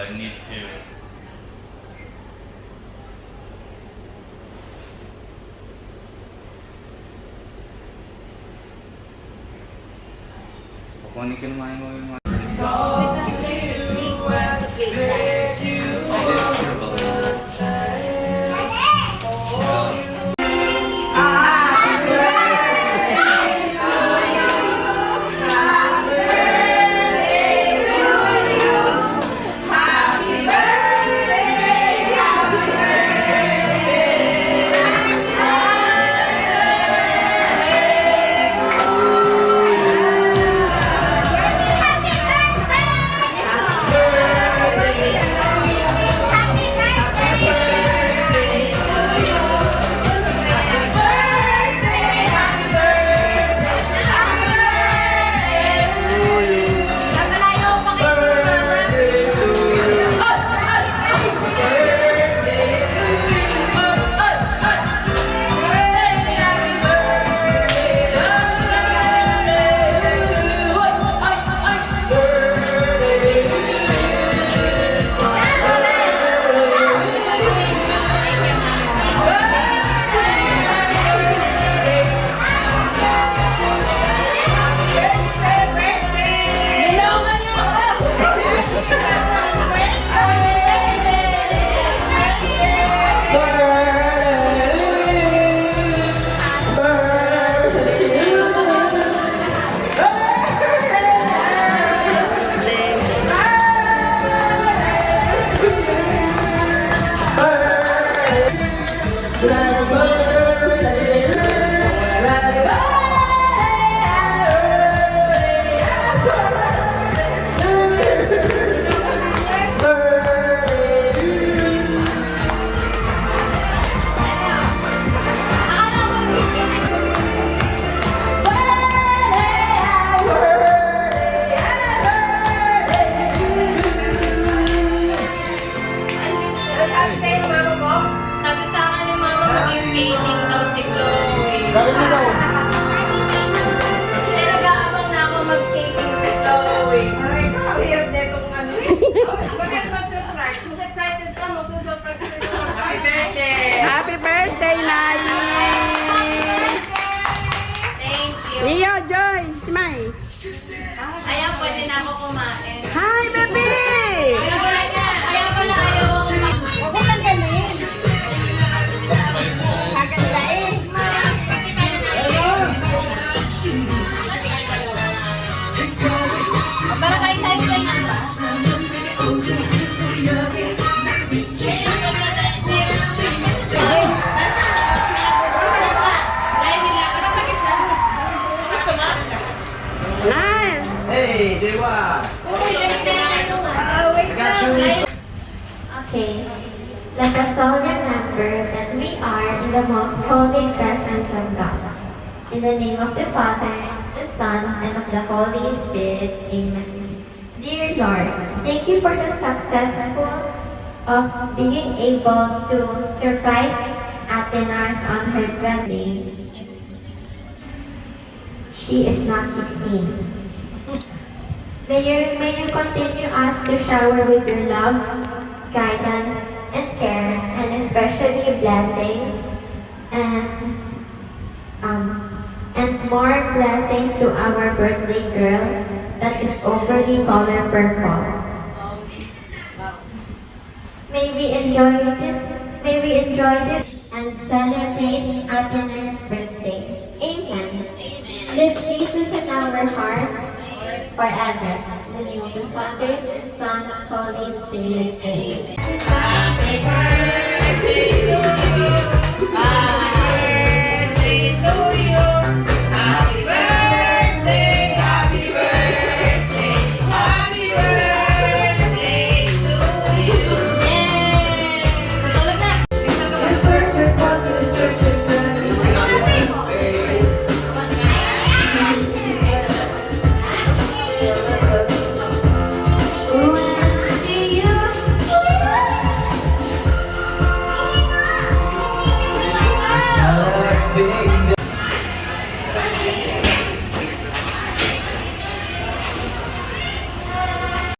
I need to. Kukunin ko naman yung mga. Skating daw si Chloe. Galing na daw. Eh, nag-aabang na ako mag-skating si Chloe. Aray ka, weird na itong ano eh. Bakit mag-surprise? Mas excited ka, mag-surprise ka ito. Happy birthday! Happy birthday, Nay! Thank you. Leo, Joy, si May. Ayan, pwede na ako kumain. Hi, baby! Kaya pala ayaw ako kumain. Huwag mo lang galing. Kaganda eh. Para kayo tayo na. Nay! Hey, J1! Okay, let us all remember that we are in the most holy presence of God. In the name of the Father, the Son, and of the Holy Spirit. Amen. Dear Lord, thank you for the successful of being able to surprise Athenars on her birthday. She is not 16. May you continue us to shower with your love, guidance, and care, and especially blessings, and more blessings to our birthday girl that is overly color purple. May we enjoy this and celebrate Athenar's birthday. Amen. Live Jesus in our hearts forever. In the name of the Father, Son, Holy Spirit. Amen. Happy birthday to